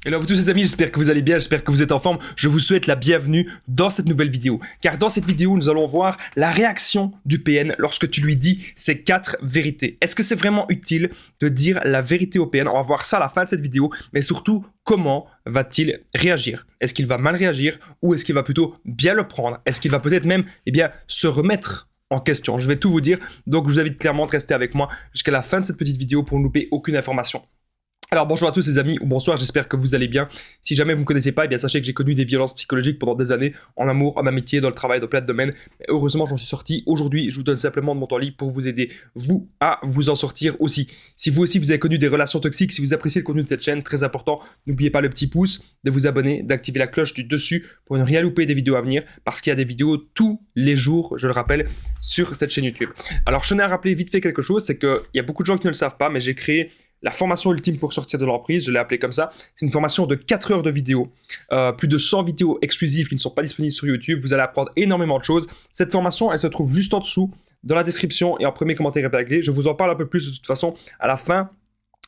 Hello à vous tous les amis, j'espère que vous allez bien, j'espère que vous êtes en forme. Je vous souhaite la bienvenue dans cette nouvelle vidéo. Car dans cette vidéo, nous allons voir la réaction du PN lorsque tu lui dis ces 4 vérités. Est-ce que c'est vraiment utile de dire la vérité au PN? On va voir ça à la fin de cette vidéo, mais surtout, comment va-t-il réagir? Est-ce qu'il va mal réagir ou est-ce qu'il va plutôt bien le prendre? Est-ce qu'il va peut-être même se remettre en question? Je vais tout vous dire, donc je vous invite clairement de rester avec moi jusqu'à la fin de cette petite vidéo pour ne louper aucune information. Alors bonjour à tous les amis, ou bonsoir, j'espère que vous allez bien. Si jamais vous ne me connaissez pas, eh bien sachez que j'ai connu des violences psychologiques pendant des années, en amour, en amitié, dans le travail, dans plein de domaines. Mais heureusement, j'en suis sorti. Aujourd'hui, je vous donne simplement de mon temps libre pour vous aider, vous, à vous en sortir aussi. Si vous aussi, vous avez connu des relations toxiques, si vous appréciez le contenu de cette chaîne, très important, n'oubliez pas le petit pouce, de vous abonner, d'activer la cloche du dessus pour ne rien louper des vidéos à venir, parce qu'il y a des vidéos tous les jours, je le rappelle, sur cette chaîne YouTube. Alors, je tenais à rappeler vite fait quelque chose, c'est qu'il y a beaucoup de gens qui ne le savent pas, mais j'ai créé la formation ultime pour sortir de l'emprise, je l'ai appelée comme ça. C'est une formation de 4 heures de vidéos, plus de 100 vidéos exclusives qui ne sont pas disponibles sur YouTube. Vous allez apprendre énormément de choses. Cette formation, elle se trouve juste en dessous, dans la description et en premier commentaire épinglé. Je vous en parle un peu plus de toute façon à la fin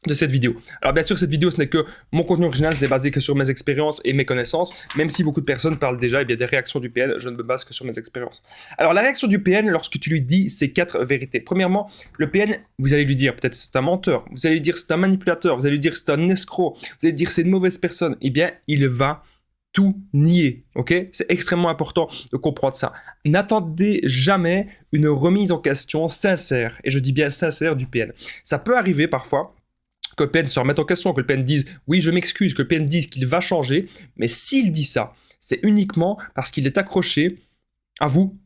de cette vidéo. Alors bien sûr, cette vidéo, ce n'est que mon contenu original, c'est basé que sur mes expériences et mes connaissances, même si beaucoup de personnes parlent déjà des réactions du PN, je ne me base que sur mes expériences. Alors la réaction du PN, lorsque tu lui dis ces 4 vérités. Premièrement, le PN, vous allez lui dire peut-être c'est un menteur, vous allez lui dire c'est un manipulateur, vous allez lui dire c'est un escroc, vous allez lui dire c'est une mauvaise personne. Eh bien, il va tout nier, ok? C'est extrêmement important de comprendre ça. N'attendez jamais une remise en question sincère, et je dis bien sincère, du PN. Ça peut arriver parfois que le PN se remette en question, que le PN dise « oui, je m'excuse », que le PN dise qu'il va changer, mais s'il dit ça, c'est uniquement parce qu'il est accroché à vous,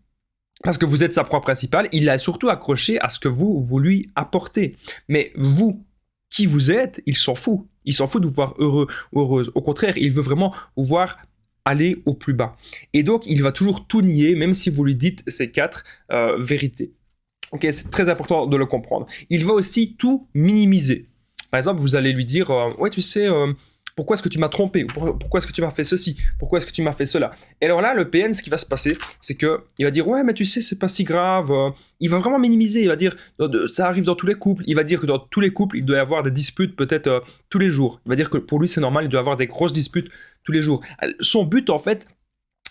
parce que vous êtes sa proie principale, il est surtout accroché à ce que vous lui apportez. Mais vous, qui vous êtes, il s'en fout. Il s'en fout de vous voir heureux ou heureuse. Au contraire, il veut vraiment vous voir aller au plus bas. Et donc, il va toujours tout nier, même si vous lui dites ces 4 vérités. Ok, c'est très important de le comprendre. Il va aussi tout minimiser. Par exemple, vous allez lui dire « ouais, tu sais, pourquoi est-ce que tu m'as trompé? Pourquoi est-ce que tu m'as fait ceci? Pourquoi est-ce que tu m'as fait cela ?» Et alors là, le PN, ce qui va se passer, c'est qu'il va dire « ouais, mais tu sais, c'est pas si grave. » Il va vraiment minimiser. Il va dire « ça arrive dans tous les couples. » Il va dire que dans tous les couples, il doit y avoir des disputes peut-être tous les jours. Il va dire que pour lui, c'est normal, il doit y avoir des grosses disputes tous les jours. Son but, en fait,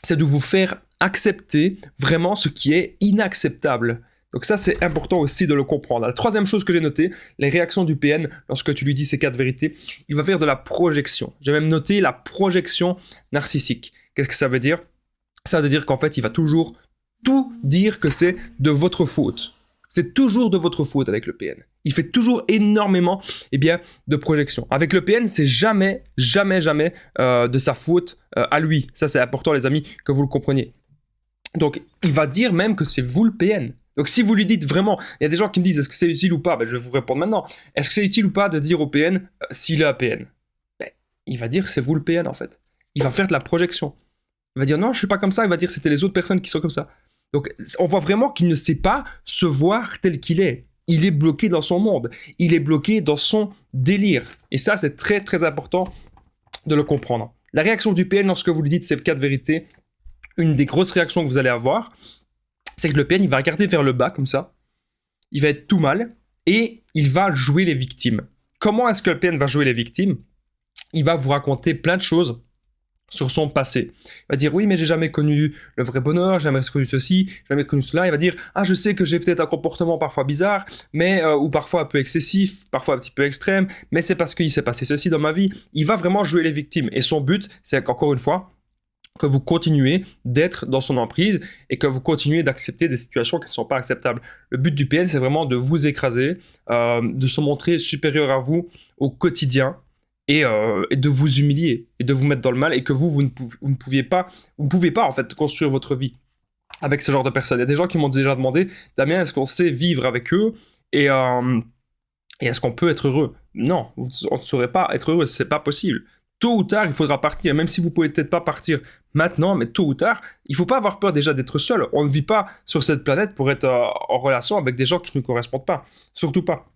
c'est de vous faire accepter vraiment ce qui est inacceptable. Donc ça, c'est important aussi de le comprendre. La troisième chose que j'ai notée, les réactions du PN, lorsque tu lui dis ces 4 vérités, il va faire de la projection. J'ai même noté la projection narcissique. Qu'est-ce que ça veut dire? Ça veut dire qu'en fait, il va toujours tout dire que c'est de votre faute. C'est toujours de votre faute avec le PN. Il fait toujours énormément de projection. Avec le PN, c'est jamais de sa faute à lui. Ça, c'est important, les amis, que vous le compreniez. Donc, il va dire même que c'est vous le PN. Donc si vous lui dites vraiment, il y a des gens qui me disent est-ce que c'est utile ou pas, je vais vous répondre maintenant. Est-ce que c'est utile ou pas de dire au PN s'il est un PN? Il va dire c'est vous le PN en fait. Il va faire de la projection. Il va dire non, je suis pas comme ça, il va dire c'était les autres personnes qui sont comme ça. Donc on voit vraiment qu'il ne sait pas se voir tel qu'il est. Il est bloqué dans son monde, il est bloqué dans son délire. Et ça c'est très très important de le comprendre. La réaction du PN lorsque vous lui dites ces 4 vérités, une des grosses réactions que vous allez avoir, c'est que le PN, il va regarder vers le bas, comme ça. Il va être tout mal et il va jouer les victimes. Comment est-ce que le PN va jouer les victimes? Il va vous raconter plein de choses sur son passé. Il va dire, oui, mais j'ai jamais connu le vrai bonheur, j'ai jamais connu ceci, j'ai jamais connu cela. Il va dire, ah, je sais que j'ai peut-être un comportement parfois bizarre, mais ou parfois un peu excessif, parfois un petit peu extrême, mais c'est parce qu'il s'est passé ceci dans ma vie. Il va vraiment jouer les victimes. Et son but, c'est qu'encore une fois, que vous continuez d'être dans son emprise et que vous continuez d'accepter des situations qui ne sont pas acceptables. Le but du PN, c'est vraiment de vous écraser, de se montrer supérieur à vous au quotidien et de vous humilier et de vous mettre dans le mal et que vous ne pouvez pas en fait construire votre vie avec ce genre de personnes. Il y a des gens qui m'ont déjà demandé, Damien, est-ce qu'on sait vivre avec eux et est-ce qu'on peut être heureux? Non, on ne saurait pas être heureux, c'est pas possible. Tôt ou tard, il faudra partir, même si vous ne pouvez peut-être pas partir maintenant, mais tôt ou tard, il ne faut pas avoir peur déjà d'être seul. On ne vit pas sur cette planète pour être en relation avec des gens qui ne nous correspondent pas. Surtout pas.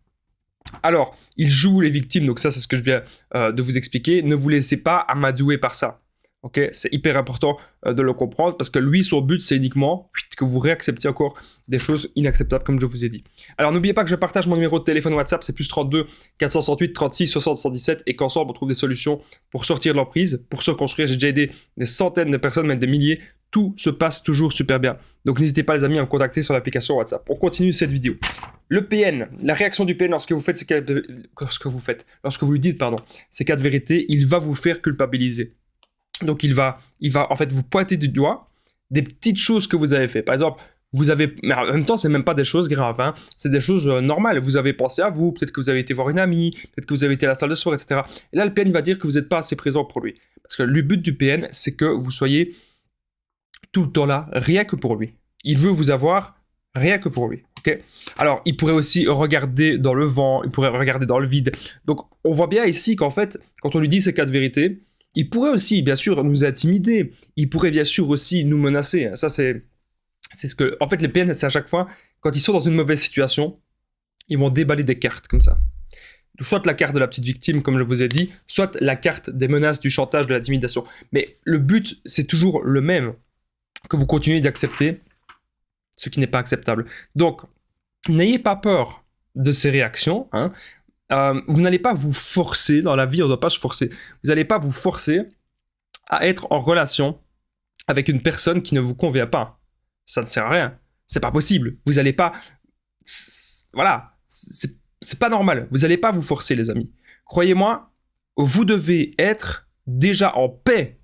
Alors, il joue les victimes, donc ça c'est ce que je viens de vous expliquer. Ne vous laissez pas amadouer par ça. Ok, c'est hyper important de le comprendre parce que lui, son but, c'est uniquement que vous réacceptiez encore des choses inacceptables, comme je vous ai dit. Alors, n'oubliez pas que je partage mon numéro de téléphone WhatsApp, c'est +32 468 36 60 117 et qu'ensemble, on trouve des solutions pour sortir de l'emprise, pour se construire. J'ai déjà aidé des centaines de personnes, même des milliers. Tout se passe toujours super bien. Donc, n'hésitez pas, les amis, à me contacter sur l'application WhatsApp. On continue cette vidéo. Le PN, la réaction du PN lorsque vous lui dites, ces 4 vérités, il va vous faire culpabiliser. Donc, il va en fait vous pointer du doigt des petites choses que vous avez fait. Par exemple, mais en même temps, c'est même pas des choses graves, hein. C'est des choses normales. Vous avez pensé à vous, peut-être que vous avez été voir une amie, peut-être que vous avez été à la salle de sport, etc. Et là, le PN va dire que vous n'êtes pas assez présent pour lui. Parce que le but du PN, c'est que vous soyez tout le temps là, rien que pour lui. Il veut vous avoir rien que pour lui. Okay. Alors, il pourrait aussi regarder dans le vent, il pourrait regarder dans le vide. Donc, on voit bien ici qu'en fait, quand on lui dit ces 4 vérités, il pourrait aussi, bien sûr, nous intimider. Il pourrait, bien sûr, aussi nous menacer. Ça, c'est ce que... En fait, les PN, c'est à chaque fois, quand ils sont dans une mauvaise situation, ils vont déballer des cartes comme ça. Soit la carte de la petite victime, comme je vous ai dit, soit la carte des menaces, du chantage, de l'intimidation. Mais le but, c'est toujours le même. Que vous continuez d'accepter ce qui n'est pas acceptable. Donc, n'ayez pas peur de ces réactions, hein. Vous n'allez pas vous forcer, dans la vie on ne doit pas se forcer, vous n'allez pas vous forcer à être en relation avec une personne qui ne vous convient pas. Ça ne sert à rien, c'est pas possible, vous n'allez pas, voilà, c'est pas normal, vous n'allez pas vous forcer les amis. Croyez-moi, vous devez être déjà en paix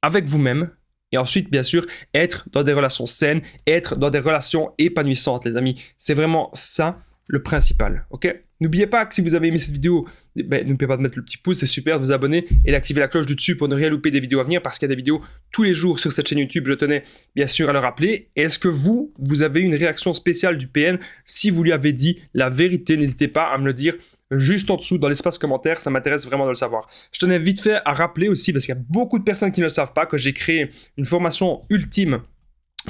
avec vous-même et ensuite bien sûr être dans des relations saines, être dans des relations épanouissantes les amis, c'est vraiment ça le principal, ok? N'oubliez pas que si vous avez aimé cette vidéo, n'oubliez pas de mettre le petit pouce, c'est super, de vous abonner et d'activer la cloche du dessus pour ne rien louper des vidéos à venir parce qu'il y a des vidéos tous les jours sur cette chaîne YouTube, je tenais bien sûr à le rappeler. Et est-ce que vous avez une réaction spéciale du PN si vous lui avez dit la vérité? N'hésitez pas à me le dire juste en dessous dans l'espace commentaire, ça m'intéresse vraiment de le savoir. Je tenais vite fait à rappeler aussi, parce qu'il y a beaucoup de personnes qui ne le savent pas, que j'ai créé une formation ultime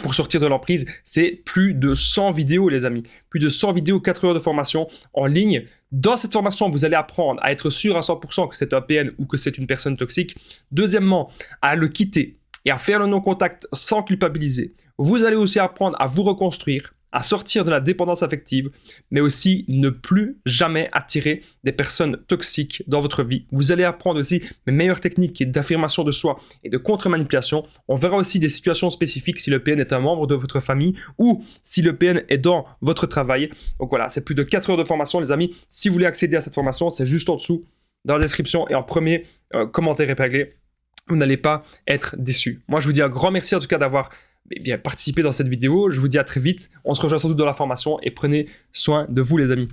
pour sortir de l'emprise, c'est plus de 100 vidéos les amis, plus de 100 vidéos, 4 heures de formation en ligne. Dans cette formation, vous allez apprendre à être sûr à 100% que c'est un PN ou que c'est une personne toxique. Deuxièmement, à le quitter et à faire le non-contact sans culpabiliser. Vous allez aussi apprendre à vous reconstruire, à sortir de la dépendance affective, mais aussi ne plus jamais attirer des personnes toxiques dans votre vie. Vous allez apprendre aussi mes meilleures techniques d'affirmation de soi et de contre-manipulation. On verra aussi des situations spécifiques si le PN est un membre de votre famille ou si le PN est dans votre travail. Donc voilà, c'est plus de 4 heures de formation les amis. Si vous voulez accéder à cette formation, c'est juste en dessous dans la description et en premier commentaire épinglé. Vous n'allez pas être déçus. Moi, je vous dis un grand merci en tout cas d'avoir participé dans cette vidéo. Je vous dis à très vite. On se rejoint sans doute dans la formation et prenez soin de vous les amis.